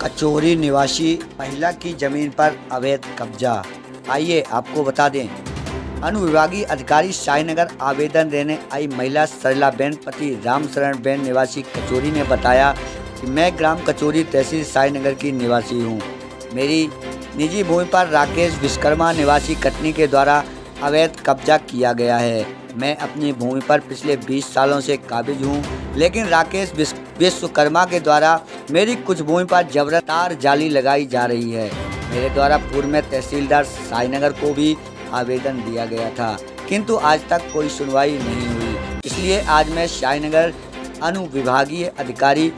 कचौरी निवासी महिला की जमीन पर अवैध कब्जा। आइए आपको बता दें, अनुविभागीय अधिकारी साईनगर आवेदन देने आई महिला सरलाबेन पति रामशरण निवासी कचौरी ने बताया कि मैं ग्राम कचौरी तहसील साईनगर की निवासी हूँ। मेरी निजी भूमि पर राकेश विश्वकर्मा निवासी कटनी के द्वारा अवैध कब्जा किया गया है। मैं अपनी भूमि पर पिछले 20 सालों से काबिज हूँ, लेकिन राकेश विश्वकर्मा के द्वारा मेरी कुछ भूमि पर जबरन तार जाली लगाई जा रही है। मेरे द्वारा पूर्व में तहसीलदार साईनगर को भी आवेदन दिया गया था, किंतु आज तक कोई सुनवाई नहीं हुई। इसलिए आज मैं साईनगर अनुविभागीय अधिकारी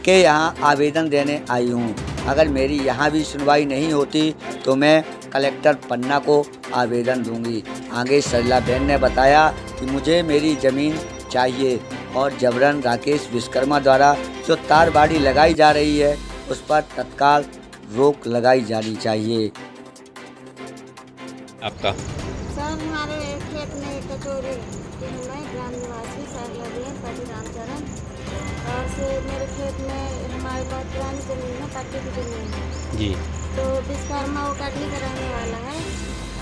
के यहाँ आवेदन देने आई हूँ। अगर मेरी यहाँ भी सुनवाई नहीं होती तो मैं कलेक्टर पन्ना को आवेदन दूंगी। आगे सरलाबेन ने बताया कि मुझे मेरी ज़मीन चाहिए और जबरन राकेश विश्वकर्मा द्वारा जो तारबाड़ी लगाई जा रही है उस पर तत्काल रोक लगाई जानी चाहिए। आपका सर, हमारे खेत में कचौरी की हूँ मैं, ग्राम निवासी सरलाबेन पति रामचरण। और से मेरे खेत में हमारी बहुत पुरानी ज़मीन है, पट्टे की ज़मीन है जी। तो विश्वकर्मा वो कटनी का रहने वाला है,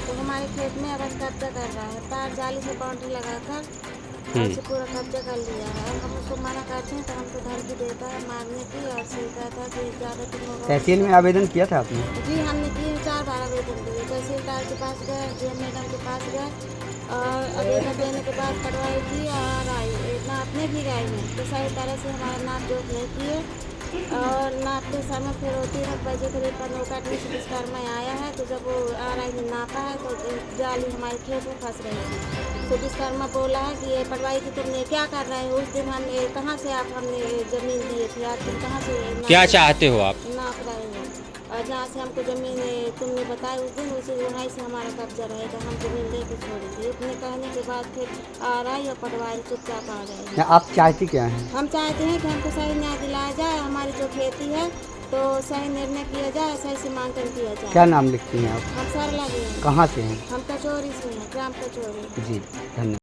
तो हमारे खेत में अवैध कब्जा कर रहा है। तार जाली से बाउंड्री लगाकर और से पूरा कब्जा कर लिया है। और हम उसको मना करते हैं तो हमको धमकी देता है मारने की, और से कहता है कि ज़्यादा तुम होगा। तहसील में आवेदन किया था आपने? जी, हमने 3-4 बार आवेदन दिए। तहसीलदार के पास गए, डीएम मैडम के पास गए, और आवेदन देने के बाद पटवाई की और आई नापने भी गए हैं, तो सही तरह से हमारा नाप जोख नहीं किए। और नापते समय फिर 3 बजे करीब पर नौकाटनी से विश्वकर्मा आया है, तो जब वो RI ने नापा है तो जाली हमारे खेत में फंस रही थी। तो विश्वकर्मा बोला है कि ये पटवाई की तुमने क्या कर रहे हो, उस दिन हमने कहाँ से आप हमने ज़मीन दिए थे, आप तुम कहाँ से क्या चाहते हो आप? नाप रहे हो, और जहाँ से हमको ज़मीन तुमने बताया उस दिन, उसी वहीं से हमारा कब्जा रहेगा, हम ज़मीन ले के छोड़ेंगे। इतने कहने के बाद फिर RI और पटवारी चुपचाप आ गए। आप चाहती क्या हैं? हम चाहते हैं कि हमको सही न्याय दिलाया जाए, हमारी जो खेती है तो सही निर्णय किया जाए, सही सीमांकन किया जाए। क्या नाम लिखती हैं आप? हम सरलाबेन। कहाँ से हैं? हम कचौरी से हैं, ग्राम कचौरी। जी, धन्यवाद।